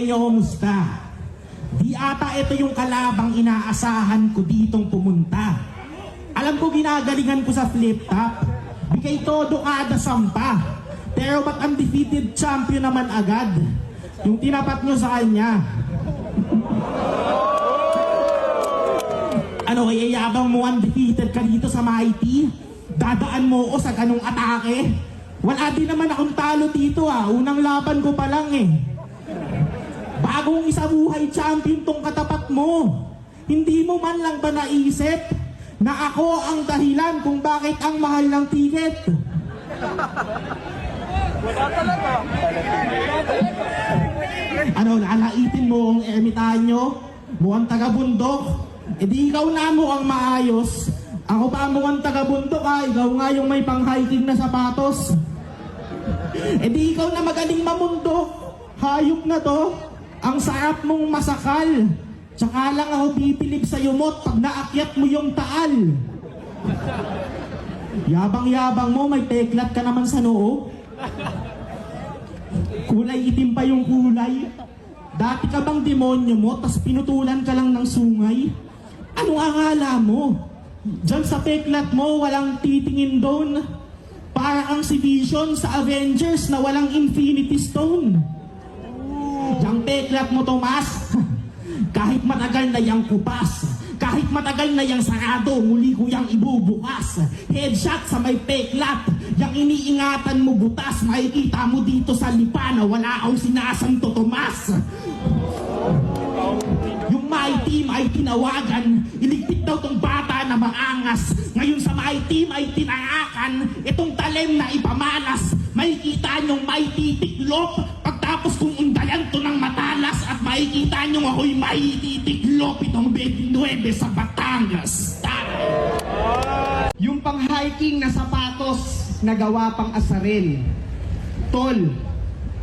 nyo, musta? Di ata ito yung kalabang inaasahan ko ditong pumunta. Alam ko ginagalingan ko sa flip top, bigay todo kada sampa. Pero ba't undefeated champion naman agad yung tinapat nyo sa kanya? Ano, yayabang mo undefeated ka dito sa Mighty? Dadaan mo ko sa ganong atake? Wala din naman akong talo dito unang laban ko pa lang Bagong isabuhay champion tong katapat mo. Hindi mo man lang ba naisip na ako ang dahilan kung bakit ang mahal ng ticket? Wala talaga. Ano, lalaitin mo ang ermitanyo? Mukhang taga-bundok? E di ikaw na mo ang maayos. Ako pa mukhang taga-bundok ikaw nga yung may pang-hiking na sapatos. E di ikaw na magaling mamundok. Hayop na to. Ang sarap mong masakal. Tsaka lang ako pipilip sa yumot pag naakyat mo yung taal. Yabang-yabang mo, may teklat ka naman sa noo. Kulay itim pa yung kulay. Dati ka bang demonyo mo, tas pinutulan ka lang ng sungay? Ano akala mo? Diyan sa teklat mo, walang titingin doon. Para kang si Vision sa Avengers na walang Infinity Stone. Yang teklat mo, Tomas, kahit matagal na yang kupas, kahit matagal na yang sarado, muli ko yang ibubukas. Headshot sa may teklat, yang iniingatan mo butas, makikita mo dito sa lipa na wala akong sinasanto, Tomas. Yung Mighty may tinawagan, iligpit daw tong bata na maangas. Ngayon sa Mighty may tinarakan, itong talim na ipamalas. Makikita nyong may titiklop, pagtapos kong undayan to ng matalas. At makikita nyong ako'y may titiklop, itong 29 sa Batangas. Yung pang-hiking na sapatos na gawa pang asaril. Tol,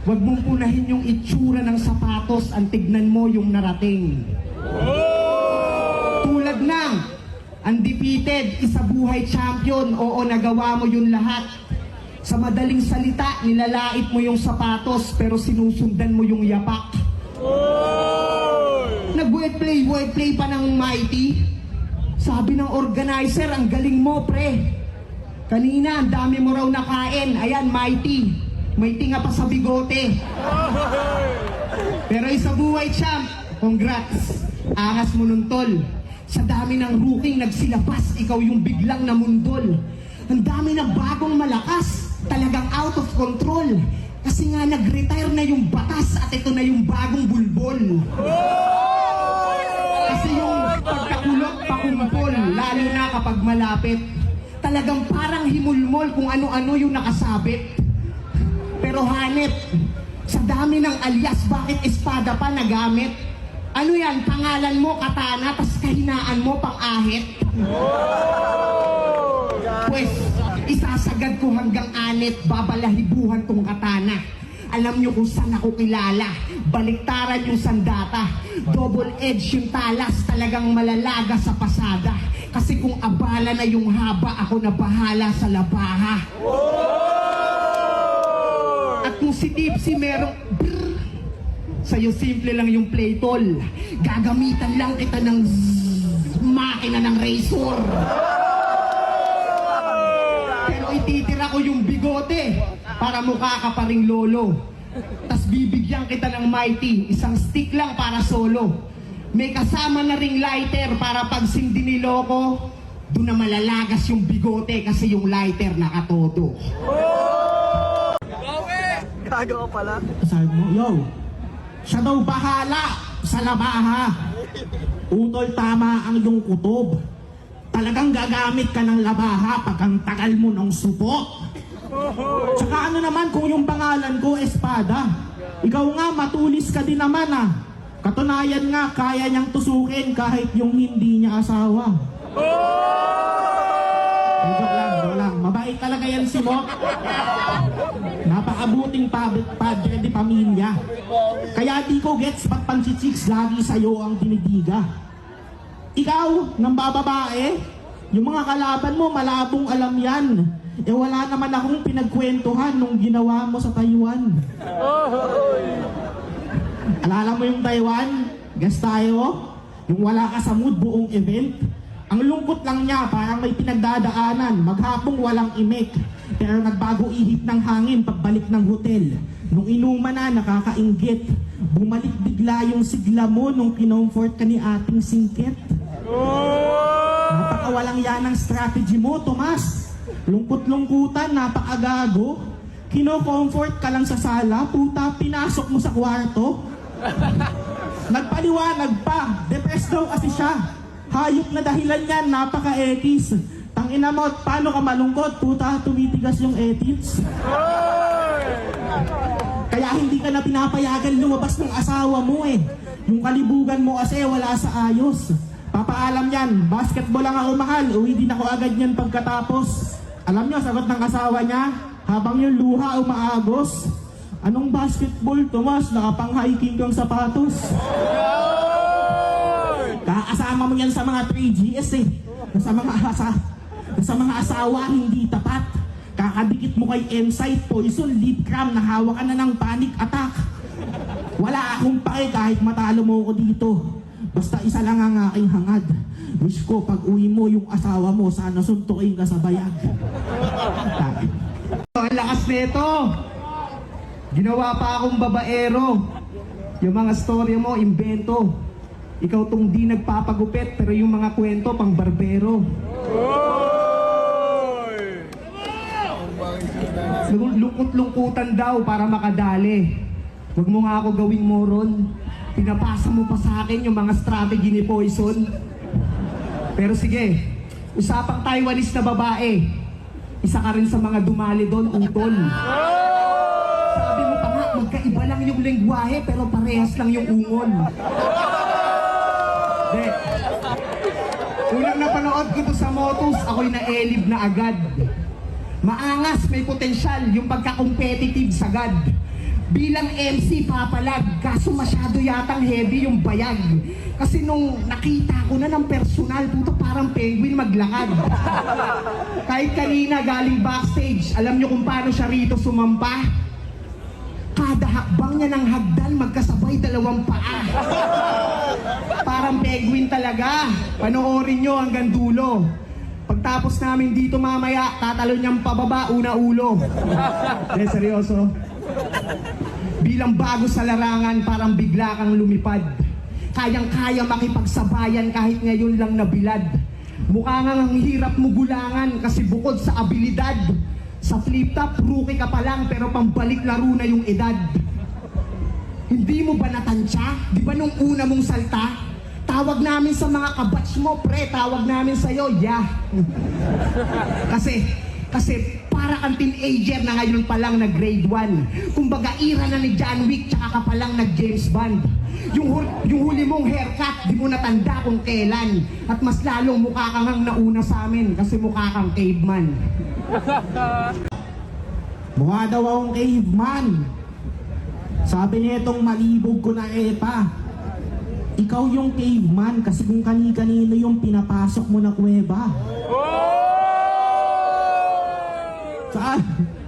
wag mong punahin yung itsura ng sapatos, ang tignan mo yung narating. Tulad ng undefeated, isabuhay champion, oo, nagawa mo yun lahat. Sa madaling salita, nilalait mo yung sapatos pero sinusundan mo yung yapak. Nag-wordplay pa ng Mighty. Sabi ng organizer, ang galing mo, pre. Kanina, ang dami mo raw nakain. Ayan, Mighty. May tinga pa sa bigote. Pero isabuhay champ, congrats. Angas mo nun, tol. Sa dami ng rookie nagsilabas, ikaw yung biglang namundol. Ang dami ng bagong malakas, talagang out of control. Kasi nga nag-retire na yung batas at ito na yung bagong bulbol. Kasi yung pagkakulot pakumpol, lalo na kapag malapit, talagang parang himulmol kung ano-ano yung nakasabit. Pero hanep, sa dami ng alias, bakit espada pa nagamit? Ano yan, pangalan mo katana, tas kahinaan mo pang-ahit? Pues, isasagad ko hanggang anit, babalahibuhan tong katana. Alam nyo kung saan ako kilala, baliktaran yung sandata. Double edge yung talas, talagang malalaga sa pasada. Kasi kung abala na yung haba, ako na bahala sa labaha. At kung si Tipsy merong brrr, sa'yo simple lang yung play, tol. Gagamitan lang kita ng makina ng razor. Pero ititira ko yung bigote para mukha ka pa ring lolo. Tas bibigyan kita ng Mighty, isang stick lang para solo. May kasama na ring lighter para pag sindi niloko, doon na malalagas yung bigote kasi yung lighter nakatodo. Gagawa pala. Sabi mo, yo, siya daw bahala sa labaha. Utol, tama ang iyong kutob. Talagang gagamit ka ng labaha pag ang tagal mo ng supot. Tsaka ano naman kung yung pangalan ko, Espada. Ikaw nga, matulis ka din naman Katunayan nga, kaya niyang tusukin kahit yung hindi niya asawa. Joke lang. Mabait talaga yan si Mok. Napakabuting padre de pamilya. Kaya di ko gets ba't panchichiks lagi sa'yo ang dinidiga. Ikaw, nang bababae, yung mga kalaban mo, malabong alam yan. Wala naman akong pinagkwentuhan nung ginawa mo sa Taiwan. Alala mo yung Taiwan? Guest tayo? Yung wala ka sa mood buong event? Ang lungkot lang niya, parang may pinagdadaanan. Maghapong walang imik. Pero nagbago ihip ng hangin pagbalik ng hotel. Nung inuman na, nakakainggit. Bumalik bigla yung sigla mo nung kinomfort ka ni ating singkit. Napakawalang yan ang strategy mo, Tomas. Lungkot-lungkutan, napakagago. Kino-comfort ka lang sa sala, puta, pinasok mo sa kwarto. Nagpaliwanag pa, depressed daw kasi siya. Hayop na dahilan yan, napaka-ekis. Tangina mo, paano ka malungkot? Puta, tumitigas yung ethics. Kaya hindi ka na pinapayagan lumabas ng asawa mo eh. Yung kalibugan mo kasi wala sa ayos. Papaalam yan, basketball lang ako mahal, uwi din ako agad yan pagkatapos. Alam nyo, sagot ng asawa niya, habang yung luha umaagos. Anong basketball, Tomas? Nakapang-hiking kang sapatos. Kakasama mo yan sa mga 3GS eh. Sa mga asawa hindi tapat. Kakadikit mo kay M-Site, poison, lead cram, nahawa ka na ng panic attack. Wala akong pake kahit matalo mo ko dito. Basta isa lang ang aking hangad. Wish ko pag uwi mo yung asawa mo, sana suntukin ka sa bayag. Ang lakas nito. Ginawa pa akong babaero. Yung mga storya mo, imbento. Ikaw tong di nagpapagupit, pero yung mga kwento pang barbero. Lungkot-lungkutan daw para makadali. Huwag mo nga ako gawing moron. Pinapasa mo pa sa akin yung mga strategy ni Poison. Pero sige, usapang Taiwanese na babae. Isa ka rin sa mga dumali doon, utol. Sabi mo pa nga, magkaiba lang yung lengguwahe pero parehas lang yung ungol. De, unang napanood ko to sa Motus, ako'y naelib na agad. Maangas, may potensyal, yung pagka-competitive sagad. Bilang MC papalag, kaso masyado yatang heavy yung bayag. Kasi nung nakita ko na ng personal, puto parang penguin maglakad. Kahit kanina galing backstage, alam nyo kung paano siya rito sumampa? Kada hakbang niya ng hagdan, magkasabay dalawang paa. Parang penguin talaga. Panoorin nyo hanggang dulo. Pagtapos namin dito mamaya, tatalon niyang pababa, una ulo. Seryoso. Bilang bago sa larangan, parang bigla kang lumipad. Kayang-kaya makipagsabayan kahit ngayon lang nabilad. Mukha nga ang hirap mo gulangan kasi bukod sa abilidad, sa flip-top, rookie ka pa lang pero pambalik laro na yung edad. Hindi mo ba natansya? Di ba nung una mong salta? Tawag namin sa mga kabatch mo, pre, tawag namin sa'yo, yeah. Kasi para kang teenager na ngayon pa lang na grade 1. Kumbaga ira na ni John Wick tsaka ka pa lang nag James Bond. Yung huli mong haircut, di mo natanda kung kailan. At mas lalong mukha kang ang nauna sa amin kasi mukha kang caveman. Mukha daw akong caveman. Sabi niya itong malibog ko na epa. Ikaw yung caveman kasi kung kani-kanino yung pinapasok mo na kuweba.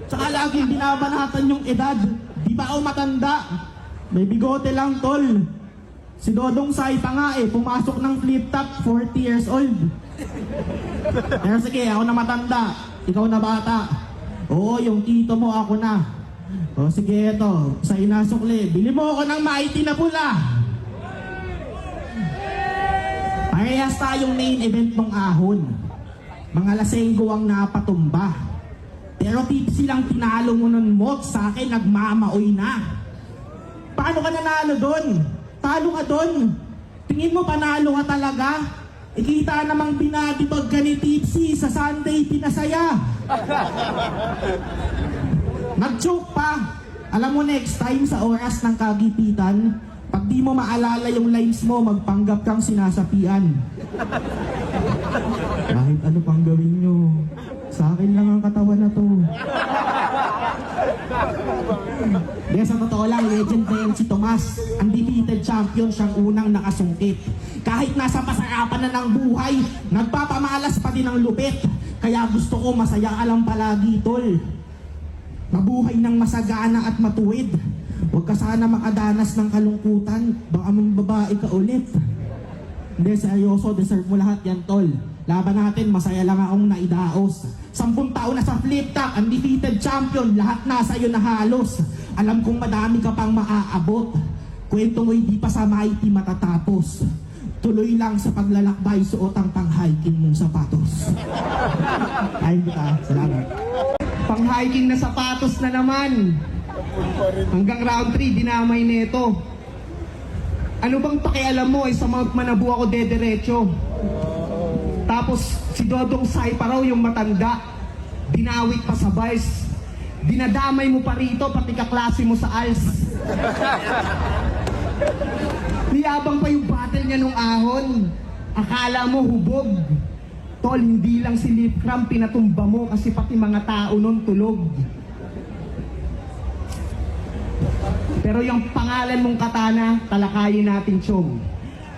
Tsaka laging binabanatan yung edad. Di ba ako matanda? May bigote lang, tol. Si Dodong Saita nga pumasok ng flip-top, 40 years old. Pero sige, ako na matanda. Ikaw na bata. Oo, yung tito mo, ako na. O sige, eto, sa inasukli. Bili mo ako ng mighty na pula. Parehas tayong main event ng ahon. Mga lasenggo ang napatumba. Pero tipsy lang tinalo mo nun mo, sa akin nagmamaoy na. Paano ka nanalo doon? Talo ka doon. Tingin mo panalo ka talaga? Ikita namang binatibag ka ni Tipsy sa Sunday pinasaya. Nag-joke pa. Alam mo next time sa oras ng kagipitan, pag di mo maalala yung lines mo, magpanggap kang sinasapian. Kahit ano pang gawin nyo, sa akin lang ang katawan na to. Sa totoo lang, legend na yan si Tomas. Undefeated champion, siyang unang nakasungkit. Kahit nasa pasarapan na ng buhay, nagpapamalas pa din ang lupit. Kaya gusto ko masaya ka lang palagi, tol. Mabuhay ng masagana at matuwid. Huwag ka sana makadanas ng kalungkutan, baka mong babae ka ulit. Hindi, seryoso, deserve mo lahat yan, tol. Laban natin, masaya lang akong naidaos. 10 taon na sa flip top, undefeated champion, lahat nasa iyo na halos. Alam kong madami ka pang maaabot. Kwento mo hindi pa sa mighty matatapos. Tuloy lang sa paglalakbay, suot ang pang-hiking mong sapatos. Ayun ka, salamat. Pang-hiking na sapatos na naman. Hanggang round 3, dinamay nito. Ano bang pakialam mo, sa Mount Manabu ako dederecho. Tapos si Dodong Sai pa raw yung matanda. Dinawit pa sa vice. Dinadamay mo pa rito, pati kaklase mo sa ALS. Niyabang pa yung battle niya nung ahon. Akala mo hubog. Tol, hindi lang si Lip Cram pinatumba mo kasi pati mga tao nun tulog. Pero yung pangalan mong katana, talakayin natin, Chong.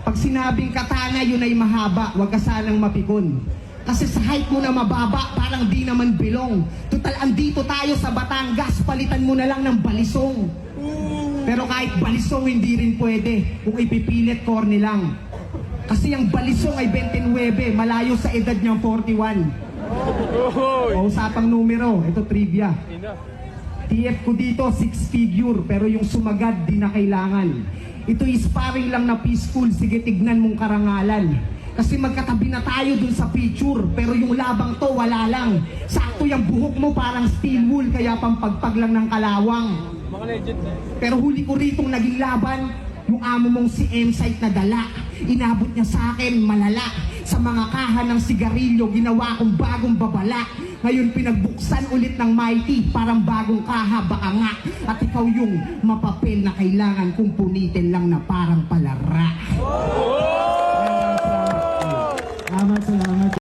Pag sinabing katana, yun ay mahaba, wag ka sanang mapikon. Kasi sa height mo na mababa, parang di naman bilong. Total, andito tayo sa Batangas, palitan mo na lang ng balisong. Pero kahit balisong, hindi rin pwede. Kung ipipilit, corny lang. Kasi ang balisong ay 29, malayo sa edad niyang 41. O usapang numero, ito trivia. TF ko dito, 6 figure, pero yung sumagad, di na kailangan. Ito sparring lang na peaceful, sige tignan mong karangalan. Kasi magkatabi na tayo dun sa picture, pero yung labang to, wala lang. Sakto yung buhok mo, parang steel wool, kaya pampagpag lang ng kalawang. Pero huli ko ritong naging laban, yung amo mong si M-Site na dala. Inabot niya sa akin, malala. Sa mga kaha ng sigarilyo, ginawa kong bagong babala. Ngayon pinagbuksan ulit ng mighty, parang bagong kaha, baka nga. At ikaw yung mapapel na kailangan kong punitin lang na parang palara.